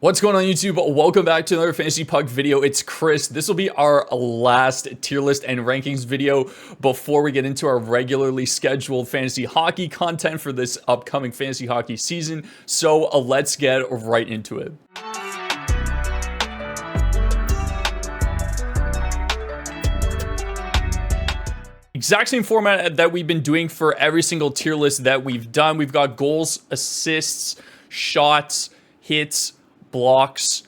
What's going on YouTube? Welcome back to another Fantasy Puck video. It's Chris. This will be our last tier list and rankings video before we get into our regularly scheduled fantasy hockey content for this upcoming fantasy hockey season. So let's get right into it. Exact same format that we've been doing for every single tier list that we've done. We've got goals, assists, shots, hits, blocks,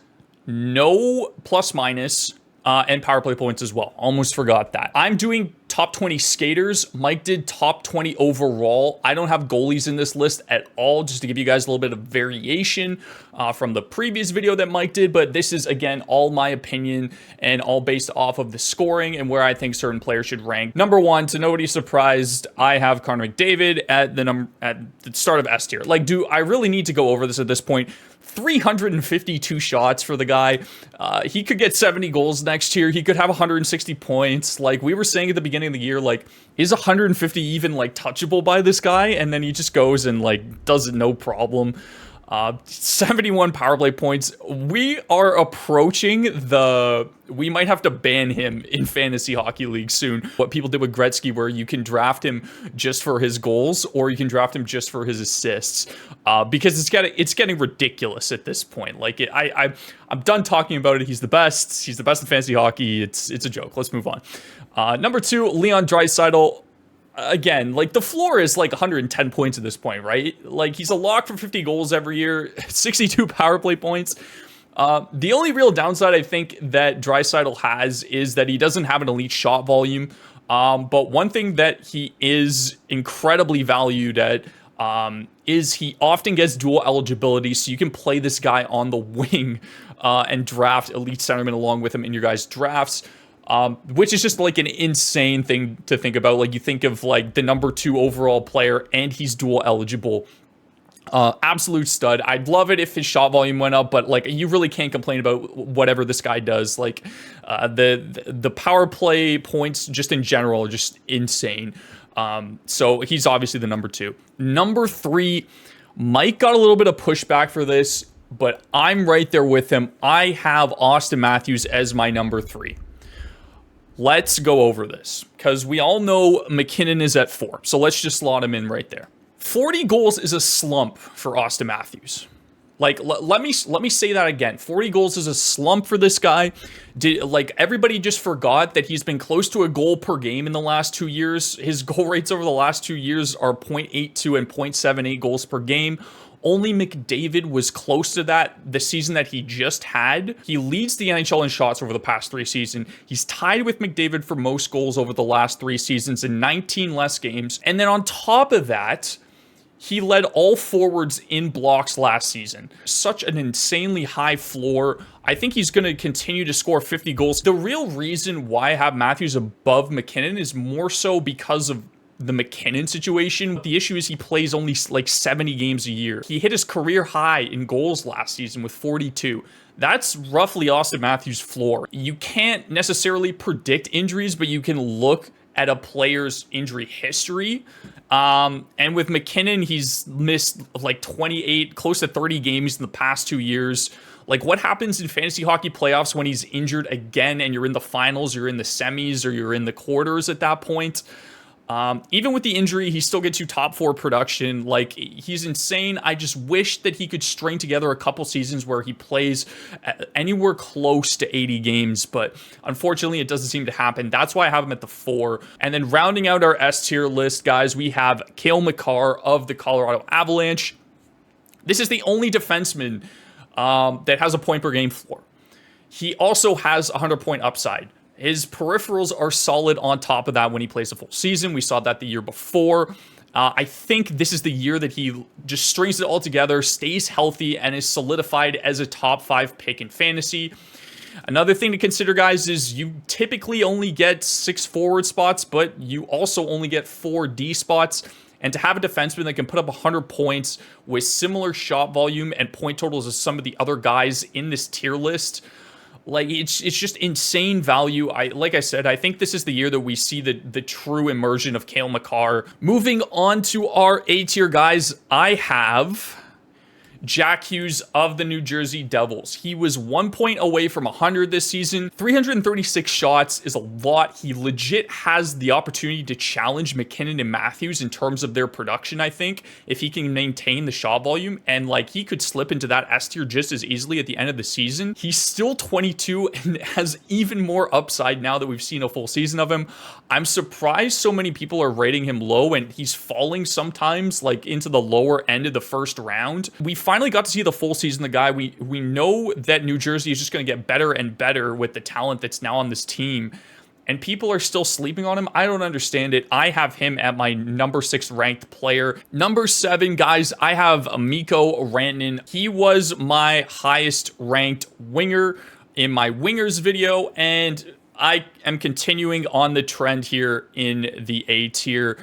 no plus minus, and power play points as well. Almost forgot that. I'm doing top 20 skaters. Mike did top 20 overall. I don't have goalies in this list at all, just to give you guys a little bit of variation from the previous video that Mike did. But this is, again, all my opinion and all based off of the scoring and where I think certain players should rank. Number one, to nobody's surprised, I have Connor McDavid at the start of S tier. Like, do I really need to go over this at this point? 352 shots for the guy. He could get 70 goals next year. He could have 160 points. Like we were saying at the beginning of the year, like, is 150 even like touchable by this guy? And then he just goes and like does it no problem. 71 power play points. We are approaching we might have to ban him in fantasy hockey league soon. What people did with Gretzky, where you can draft him just for his goals or you can draft him just for his assists, because it's getting ridiculous at this point. Like I'm done talking about it. He's the best. He's the best in fantasy hockey. It's a joke. Let's move on. Number two, Leon Draisaitl. Again, like the floor is like 110 points at this point, right? Like he's a lock for 50 goals every year, 62 power play points. The only real downside I think that Draisaitl has is that he doesn't have an elite shot volume. But one thing that he is incredibly valued at is he often gets dual eligibility, so you can play this guy on the wing and draft elite centerman along with him in your guys' drafts. Which is just like an insane thing to think about. Like you think of like the number 2 overall player and he's dual eligible. Absolute stud. I'd love it if his shot volume went up, but like you really can't complain about whatever this guy does. Like the power play points just in general are just insane. So he's obviously the number 2. Number 3, Mike got a little bit of pushback for this, but I'm right there with him. I have Auston Matthews as my number 3. Let's go over this, because we all know McKinnon is at 4. So let's just slot him in right there. 40 goals is a slump for Auston Matthews. Like, let me say that again. 40 goals is a slump for this guy. Like, everybody just forgot that he's been close to a goal per game in the last 2 years. His goal rates over the last 2 years are 0.82 and 0.78 goals per game. Only McDavid was close to that the season that he just had. He leads the NHL in shots over the past 3 seasons. He's tied with McDavid for most goals over the last 3 seasons in 19 less games. And then on top of that, he led all forwards in blocks last season. Such an insanely high floor. I think he's going to continue to score 50 goals. The real reason why I have Matthews above McKinnon is more so because of the McKinnon situation. The issue is he plays only like 70 games a year. He hit his career high in goals last season with 42. That's roughly Auston Matthews' floor. You can't necessarily predict injuries, but you can look at a player's injury history. And with McKinnon, he's missed like 28, close to 30 games in the past 2 years. Like, what happens in fantasy hockey playoffs when he's injured again and you're in the finals, you're in the semis, or you're in the quarters at that point? Even with the injury, he still gets you top 4 production. Like, he's insane. I just wish that he could string together a couple seasons where he plays anywhere close to 80 games, but unfortunately it doesn't seem to happen. That's why I have him at the 4. And then rounding out our S tier list, guys, we have Cale Makar of the Colorado Avalanche. This is the only defenseman that has a point per game floor. He also has a 100-point upside. His peripherals are solid on top of that when he plays a full season. We saw that the year before. I think this is the year that he just strings it all together, stays healthy, and is solidified as a top 5 pick in fantasy. Another thing to consider, guys, is you typically only get 6 forward spots, but you also only get 4 D spots. And to have a defenseman that can put up 100 points with similar shot volume and point totals as some of the other guys in this tier list, like, it's just insane value. Like I said, I think this is the year that we see the true immersion of Cale Makar. Moving on to our A tier guys, I have Jack Hughes of the New Jersey Devils. He was 1 point away from 100 this season. 336 shots is a lot. He legit has the opportunity to challenge MacKinnon and Matthews in terms of their production, I think, if he can maintain the shot volume. And like, he could slip into that S tier just as easily at the end of the season. He's still 22 and has even more upside now that we've seen a full season of him. I'm surprised so many people are rating him low, and he's falling sometimes like into the lower end of the first round. We finally got to see the full season of the guy. We know that New Jersey is just going to get better and better with the talent that's now on this team, and people are still sleeping on him. I don't understand it. I have him at my number 6 ranked player. Number 7, guys, I have Mikko Rantanen. He was my highest ranked winger in my wingers video, and I am continuing on the trend here in the A tier.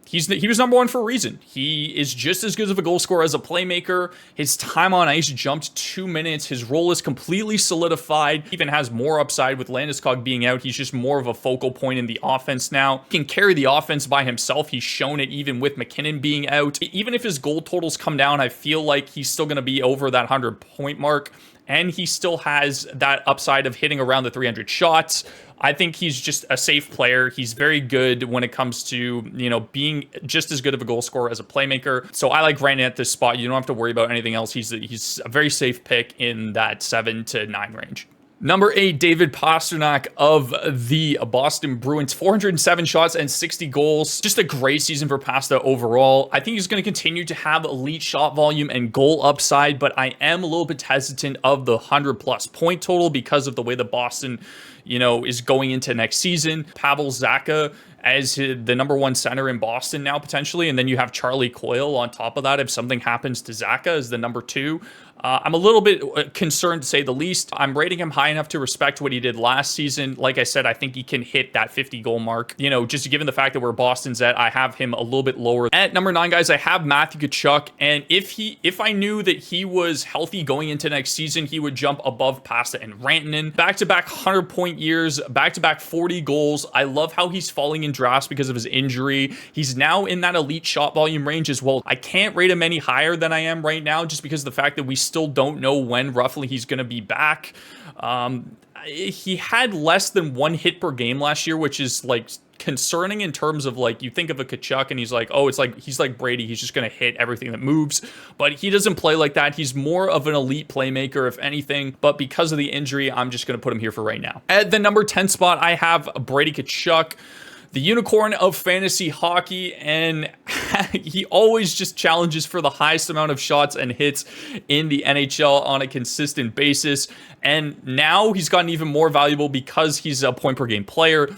He was number 1 for a reason. He is just as good of a goal scorer as a playmaker. His time on ice jumped 2 minutes. His role is completely solidified. He even has more upside with Landeskog being out. He's just more of a focal point in the offense now. He can carry the offense by himself. He's shown it even with MacKinnon being out. Even if his goal totals come down, I feel like he's still going to be over that 100-point mark. And he still has that upside of hitting around the 300 shots. I think he's just a safe player. He's very good when it comes to, you know, being just as good of a goal scorer as a playmaker. So I like Rantanen at this spot. You don't have to worry about anything else. He's a very safe pick in that 7 to 9 range. Number 8, David Pastrnak of the Boston Bruins. 407 shots and 60 goals. Just a great season for Pasta overall. I think he's going to continue to have elite shot volume and goal upside, but I am a little bit hesitant of the 100-plus point total because of the way the Boston, you know, is going into next season. Pavel Zacha as the number 1 center in Boston now, potentially. And then you have Charlie Coyle on top of that if something happens to Zacha as the number 2. I'm a little bit concerned, to say the least. I'm rating him high enough to respect what he did last season. Like I said, I think he can hit that 50-goal mark. You know, just given the fact that where Boston's at, I have him a little bit lower. At number 9, guys, I have Matthew Tkachuk. And if I knew that he was healthy going into next season, he would jump above Pasta and Rantanen. Back-to-back 100-point years, back-to-back 40 goals. I love how he's falling in drafts because of his injury. He's now in that elite shot volume range as well. I can't rate him any higher than I am right now just because of the fact that we still don't know when roughly he's going to be back. He had less than 1 hit per game last year, which is like concerning in terms of like, you think of a Tkachuk and he's like, oh, it's like he's like Brady, he's just going to hit everything that moves, but he doesn't play like that. He's more of an elite playmaker if anything, but because of the injury, I'm just going to put him here for right now. At the number 10 spot, I have Brady Tkachuk, the unicorn of fantasy hockey, and he always just challenges for the highest amount of shots and hits in the NHL on a consistent basis. And now he's gotten even more valuable because he's a point per game player.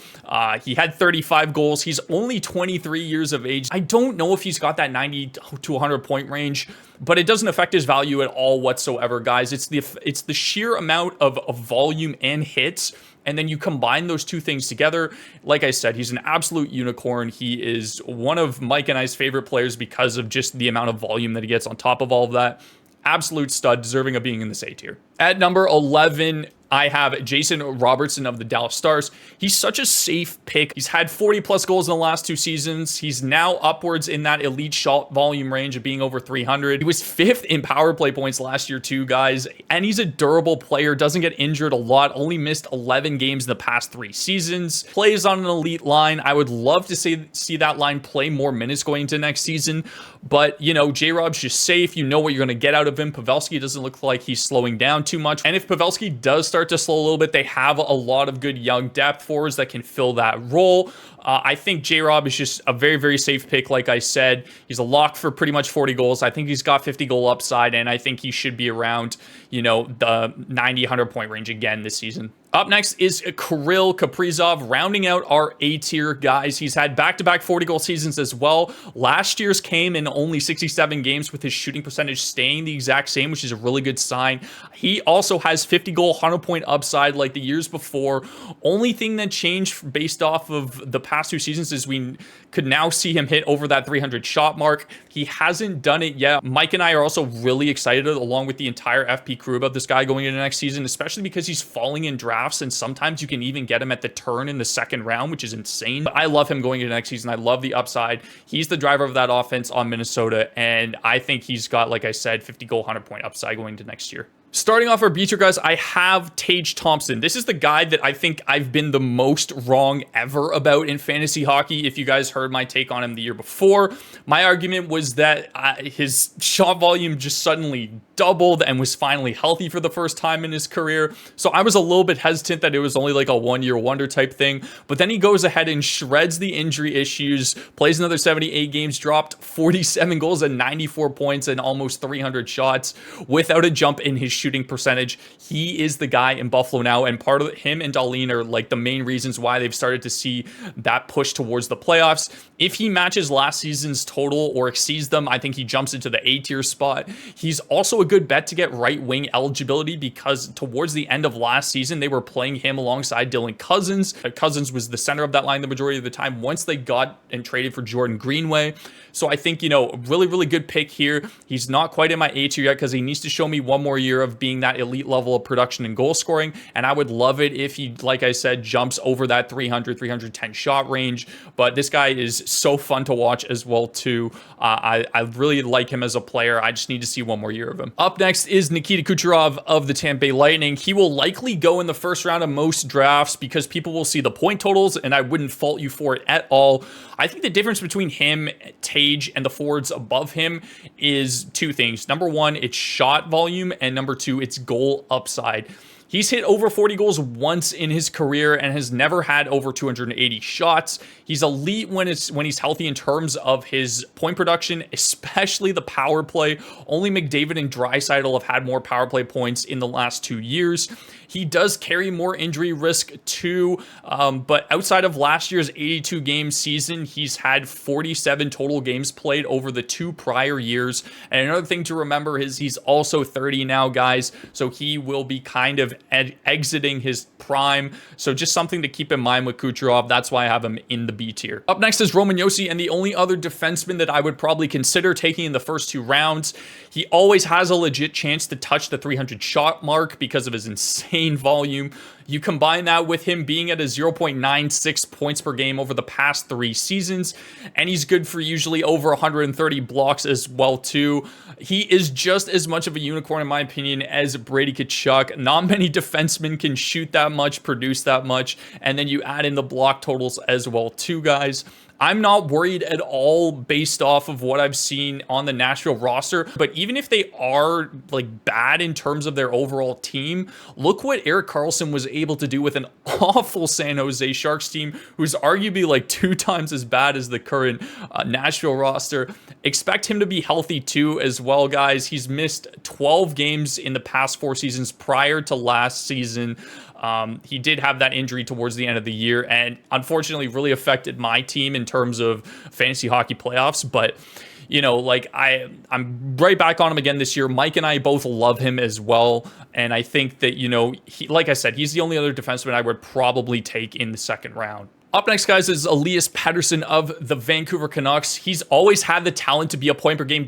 He had 35 goals. He's only 23 years of age. I don't know if he's got that 90 to 100 point range, but it doesn't affect his value at all whatsoever, guys. It's the sheer amount of volume and hits, and then you combine those two things together. Like I said, he's an absolute unicorn. He is one of Mike and I's favorite players because of just the amount of volume that he gets on top of all of that. Absolute stud, deserving of being in this A tier. At number 11, I have Jason Robertson of the Dallas Stars. He's such a safe pick. He's had 40 plus goals in the last 2 seasons. He's now upwards in that elite shot volume range of being over 300. He was 5th in power play points last year too, guys. And he's a durable player, doesn't get injured a lot, only missed 11 games in the past 3 seasons. Plays on an elite line. I would love to see that line play more minutes going into next season. But, you know, J-Rob's just safe. You know what you're going to get out of him. Pavelski doesn't look like he's slowing down too much. And if Pavelski does start to slow a little bit, they have a lot of good young depth forwards that can fill that role. I think J-Rob is just a very, very safe pick. Like I said, he's a lock for pretty much 40 goals. I think he's got 50 goal upside, and I think he should be around, you know, the 90, 100 point range again this season. Up next is Kirill Kaprizov, rounding out our A-tier guys. He's had back-to-back 40-goal seasons as well. Last year's came in only 67 games with his shooting percentage staying the exact same, which is a really good sign. He also has 50-goal, 100-point upside like the years before. Only thing that changed based off of the past 2 seasons is we could now see him hit over that 300 shot mark. He hasn't done it yet. Mike and I are also really excited, along with the entire FP crew, about this guy going into next season, especially because he's falling in drafts, and sometimes you can even get him at the turn in the second round, which is insane. But I love him going into next season. I love the upside. He's the driver of that offense on Minnesota, and I think he's got, like I said, 50 goal, 100-point upside going to next year. Starting off our B tier, guys, I have Tage Thompson. This is the guy that I think I've been the most wrong ever about in fantasy hockey. If you guys heard my take on him the year before, my argument was that his shot volume just suddenly doubled and was finally healthy for the first time in his career. So I was a little bit hesitant that it was only like a one-year wonder type thing. But then he goes ahead and shreds the injury issues, plays another 78 games, dropped 47 goals and 94 points and almost 300 shots without a jump in his shooting percentage. He is the guy in Buffalo now, and part of him and Dahlin are like the main reasons why they've started to see that push towards the playoffs. If he matches last season's total or exceeds them, I think he jumps into the A tier spot. He's also a good bet to get right wing eligibility, because towards the end of last season they were playing him alongside Dylan Cousins. Cousins was the center of that line the majority of the time once they got and traded for Jordan Greenway. So I think, you know, really good pick here. He's not quite in my A tier yet because he needs to show me one more year of being that elite level of production and goal scoring, and I would love it if he, like I said, jumps over that 310 shot range. But this guy is so fun to watch as well too. I really like him as a player. I just need to see one more year of him. Up next is Nikita Kucherov of the Tampa Bay Lightning. He will likely go in the first round of most drafts because people will see the point totals, and I wouldn't fault you for it at all. I think the difference between him, Tage, and the forwards above him is two things. Number one, it's shot volume, and number two, it's goal upside. He's hit over 40 goals once in his career and has never had over 280 shots. He's elite when he's healthy in terms of his point production, especially the power play. Only McDavid and Draisaitl have had more power play points in the last 2 years. He does carry more injury risk too, but outside of last year's 82-game season, he's had 47 total games played over the 2 prior years. And another thing to remember is he's also 30 now, guys, so he will be kind of exiting his prime. So just something to keep in mind with Kucherov. That's why I have him in the B tier. Up next is Roman Josi, and the only other defenseman that I would probably consider taking in the first 2 rounds. He always has a legit chance to touch the 300 shot mark because of his insane volume. You combine that with him being at a 0.96 points per game over the past 3 seasons, and he's good for usually over 130 blocks as well too. He is just as much of a unicorn in my opinion as Brady Tkachuk. Not many defensemen can shoot that much, produce that much, and then you add in the block totals as well too, guys. I'm not worried at all based off of what I've seen on the Nashville roster, but even if they are like bad in terms of their overall team, look what Erik Karlsson was able to do with an awful San Jose Sharks team who's arguably like 2 times as bad as the current Nashville roster. Expect him to be healthy too as well, guys. He's missed 12 games in the past 4 seasons prior to last season. He did have that injury towards the end of the year and unfortunately really affected my team in terms of fantasy hockey playoffs. But, you know, like I'm right back on him again this year. Mike and I both love him as well. And I think that, you know, like I said, he's the only other defenseman I would probably take in the second round. Up next, guys, is Elias Pettersson of the Vancouver Canucks. He's always had the talent to be a point-per-game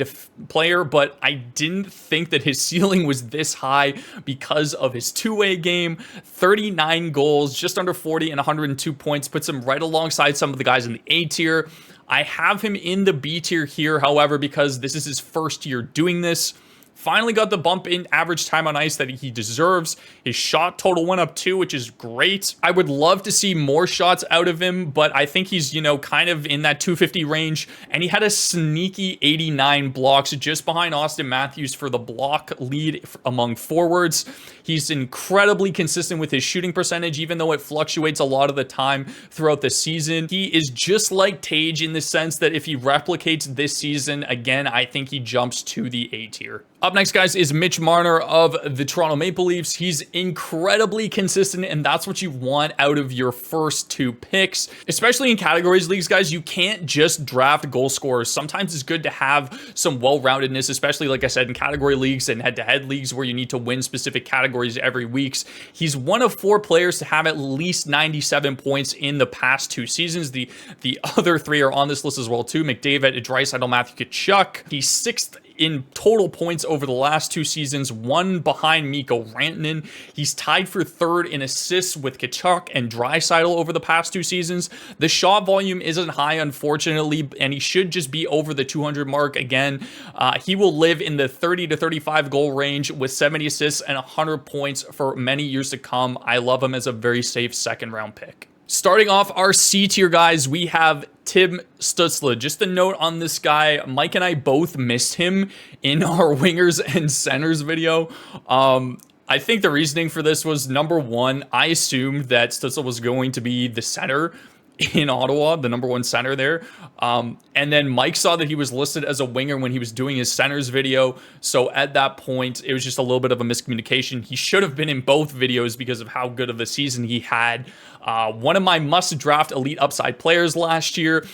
player, but I didn't think that his ceiling was this high because of his two-way game. 39 goals, just under 40 and 102 points, puts him right alongside some of the guys in the A tier. I have him in the B tier here, however, because this is his first year doing this. Finally got the bump in average time on ice that he deserves. His shot total went up too, which is great. I would love to see more shots out of him, but I think he's, you know, kind of in that 250 range. And he had a sneaky 89 blocks just behind Austin Matthews for the block lead among forwards. He's incredibly consistent with his shooting percentage, even though it fluctuates a lot of the time throughout the season. He is just like Tage in the sense that if he replicates this season, again, I think he jumps to the A tier. Up Up next, guys, is Mitch Marner of the Toronto Maple Leafs. He's incredibly consistent, and that's what you want out of your first 2 picks, especially in categories leagues, guys. You can't just draft goal scorers. Sometimes it's good to have some well-roundedness, especially, like I said, in category leagues and head-to-head leagues where you need to win specific categories every week. He's one of 4 players to have at least 97 points in the past 2 seasons. The other 3 are on this list as well, too. McDavid, Draisaitl, Matthew Tkachuk. He's 6th in total points over the last 2 seasons, 1 behind Mikko Rantanen. He's tied for 3rd in assists with Tkachuk and Draisaitl over the past 2 seasons. The shot volume isn't high, unfortunately, and he should just be over the 200 mark again. He will live in the 30 to 35 goal range with 70 assists and 100 points for many years to come. I love him as a very safe 2nd round pick. Starting off our C tier, guys, we have Tim Stützle. Just a note on this guy, Mike and I both missed him in our wingers and centers video. I think the reasoning for this was, number one, I assumed that Stützle was going to be the center in Ottawa, the number 1 center there. And then Mike saw that he was listed as a winger when he was doing his centers video. So at that point, it was just a little bit of a miscommunication. He should have been in both videos because of how good of a season he had. One of my must draft elite upside players last year.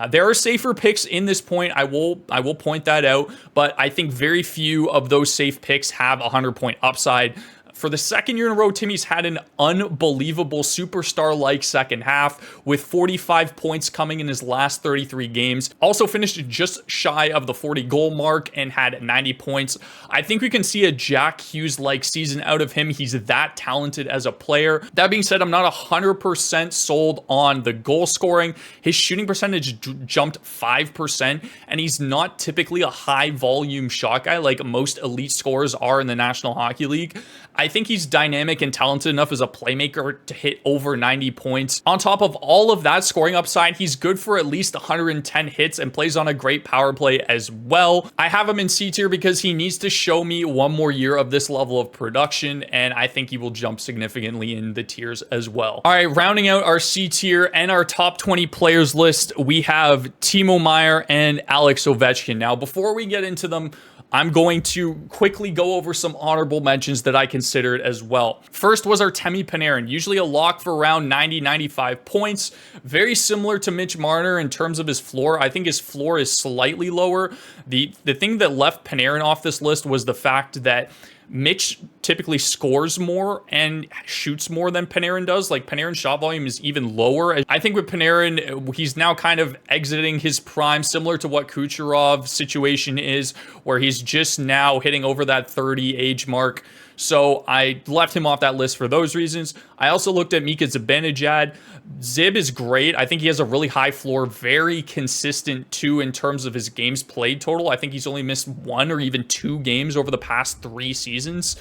There are safer picks in this point. I will point that out, but I think very few of those safe picks have 100-point upside. For the 2nd year in a row, Timmy's had an unbelievable superstar-like second half with 45 points coming in his last 33 games. Also finished just shy of the 40-goal mark and had 90 points. I think we can see a Jack Hughes-like season out of him. He's that talented as a player. That being said, I'm not 100% sold on the goal scoring. His shooting percentage jumped 5%, and he's not typically a high-volume shot guy like most elite scorers are in the National Hockey League. I think he's dynamic and talented enough as a playmaker to hit over 90 points. On top of all of that scoring upside, he's good for at least 110 hits and plays on a great power play as well. I have him in C tier because he needs to show me 1 more year of this level of production, and I think he will jump significantly in the tiers as well. All right, rounding out our C tier and our top 20 players list, we have Timo Meier and Alex Ovechkin. Now, before we get into them, I'm going to quickly go over some honorable mentions that I considered as well. First was Artemi Panarin, usually a lock for around 90-95 points. Very similar to Mitch Marner in terms of his floor. I think his floor is slightly lower. The thing that left Panarin off this list was the fact that Mitch typically scores more and shoots more than Panarin does. Like, Panarin's shot volume is even lower. I think with Panarin, he's now kind of exiting his prime, similar to what Kucherov's situation is, where he's just now hitting over that 30 age mark. So I left him off that list for those reasons. I also looked at Mika Zibanejad. Zib is great. I think he has a really high floor, very consistent too in terms of his games played total. I think he's only missed 1 or even 2 games over the past 3 seasons.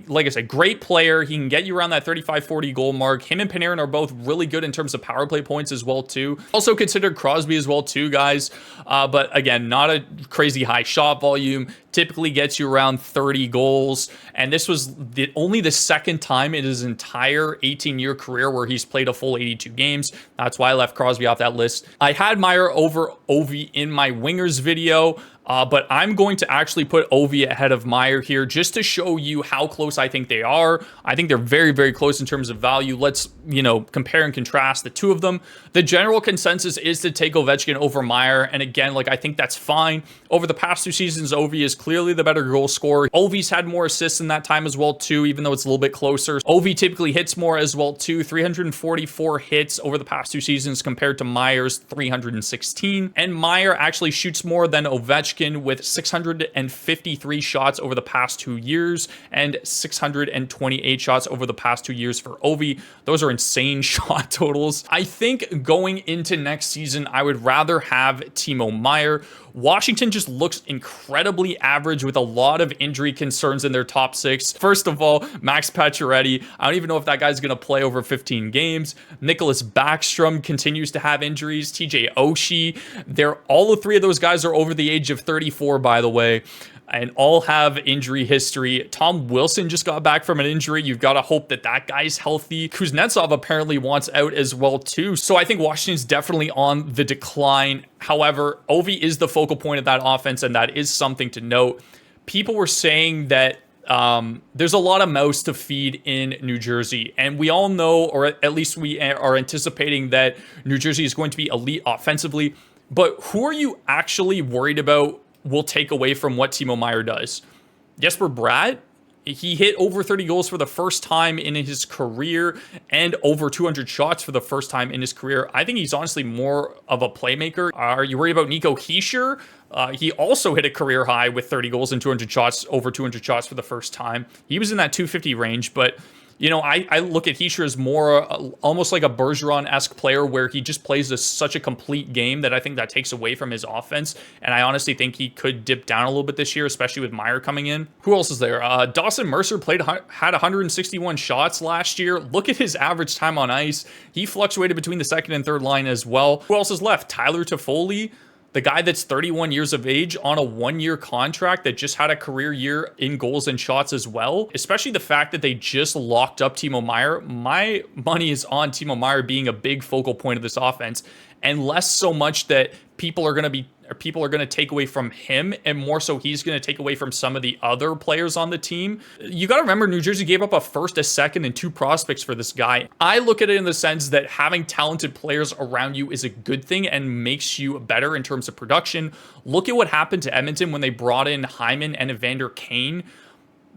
Like I said, great player. He can get you around that 35-40 goal mark. Him and Panarin are both really good in terms of power play points as well too. Also considered Crosby as well too, guys. But again, not a crazy high shot volume. Typically gets you around 30 goals. And this was only the 2nd time in his entire 18-year career where he's played a full 82 games. That's why I left Crosby off that list. I had Meier over Ovi in my wingers video. But I'm going to actually put Ovi ahead of Meier here just to show you how close I think they are. I think they're very, very close in terms of value. Let's, compare and contrast the 2 of them. The general consensus is to take Ovechkin over Meier. And again, I think that's fine. Over the past 2 seasons, Ovi is clearly the better goal scorer. Ovi's had more assists in that time as well too, even though it's a little bit closer. Ovi typically hits more as well too. 344 hits over the past 2 seasons compared to Meier's 316. And Meier actually shoots more than Ovechkin with 653 shots over the past 2 years and 628 shots over the past 2 years for Ovi. Those are insane shot totals. I think going into next season, I would rather have Timo Meier. Washington just looks incredibly average with a lot of injury concerns in their top 6. First of all, Max Pacioretty. I don't even know if that guy's going to play over 15 games. Nicholas Backstrom continues to have injuries. TJ Oshie. All 3 of those guys are over the age of 34, by the way, and all have injury history. Tom Wilson just got back from an injury. You've got to hope that guy's healthy. Kuznetsov apparently wants out as well too. So I think Washington's definitely on the decline. However, Ovi is the focal point of that offense, and that is something to note. people were saying that there's a lot of mouths to feed in New Jersey. And we all know, or at least we are anticipating, that New Jersey is going to be elite offensively. But who are you actually worried about will take away from what Timo Meier does? Jesper Bratt? He hit over 30 goals for the first time in his career and over 200 shots for the first time in his career. I think he's honestly more of a playmaker. Are you worried about Nico Hischier? He also hit a career high with 30 goals and 200 shots, over 200 shots for the first time. He was in that 250 range, but you know, I look at Hischier as more almost like a Bergeron-esque player where he just plays such a complete game that I think that takes away from his offense. And I honestly think he could dip down a little bit this year, especially with Meier coming in. Who else is there? Dawson Mercer had 161 shots last year. Look at his average time on ice. He fluctuated between the second and third line as well. Who else is left? Tyler Toffoli, the guy that's 31 years of age on a one-year contract that just had a career year in goals and shots as well. Especially the fact that they just locked up Timo Meier. My money is on Timo Meier being a big focal point of this offense, and less so much that people are going to take away from him, and more so he's going to take away from some of the other players on the team. You got to remember, New Jersey gave up a first, a second, and 2 prospects for this guy. I look at it in the sense that having talented players around you is a good thing and makes you better in terms of production. Look at what happened to Edmonton when they brought in Hyman and Evander Kane.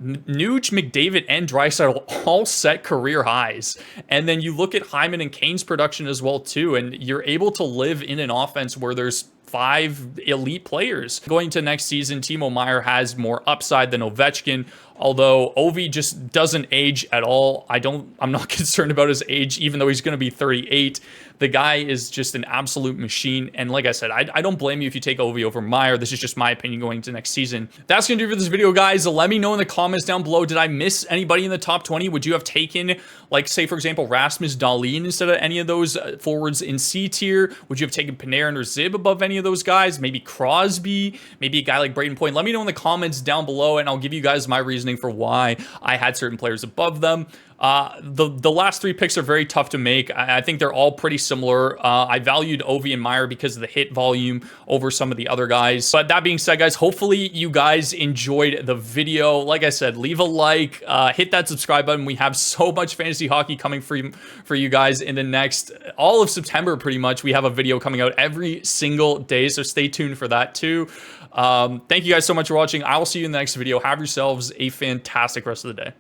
Nuge, McDavid, and Draisaitl all set career highs. And then you look at Hyman and Kane's production as well, too, and you're able to live in an offense where there's 5 elite players. Going to next season, Timo Meier has more upside than Ovechkin, although Ovi just doesn't age at all. I'm not concerned about his age, even though he's going to be 38. The guy is just an absolute machine. And like I said, I don't blame you if you take Ovi over Meier. This is just my opinion going into next season. That's going to do it for this video, guys. Let me know in the comments down below. Did I miss anybody in the top 20? Would you have taken, like, say, for example, Rasmus Dahlin instead of any of those forwards in C tier? Would you have taken Panarin or Zib above any of those guys? Maybe Crosby? Maybe a guy like Braden Point? Let me know in the comments down below, and I'll give you guys my reasoning for why I had certain players above them. The last 3 picks are very tough to make. I think they're all pretty similar. I valued Ovi and Meier because of the hit volume over some of the other guys. But that being said, guys, hopefully you guys enjoyed the video. Like I said, leave a like, hit that subscribe button. We have so much fantasy hockey coming for you guys in the next, all of September pretty much. We have a video coming out every single day, so stay tuned for that too. Thank you guys so much for watching. I will see you in the next video. Have yourselves a fantastic rest of the day.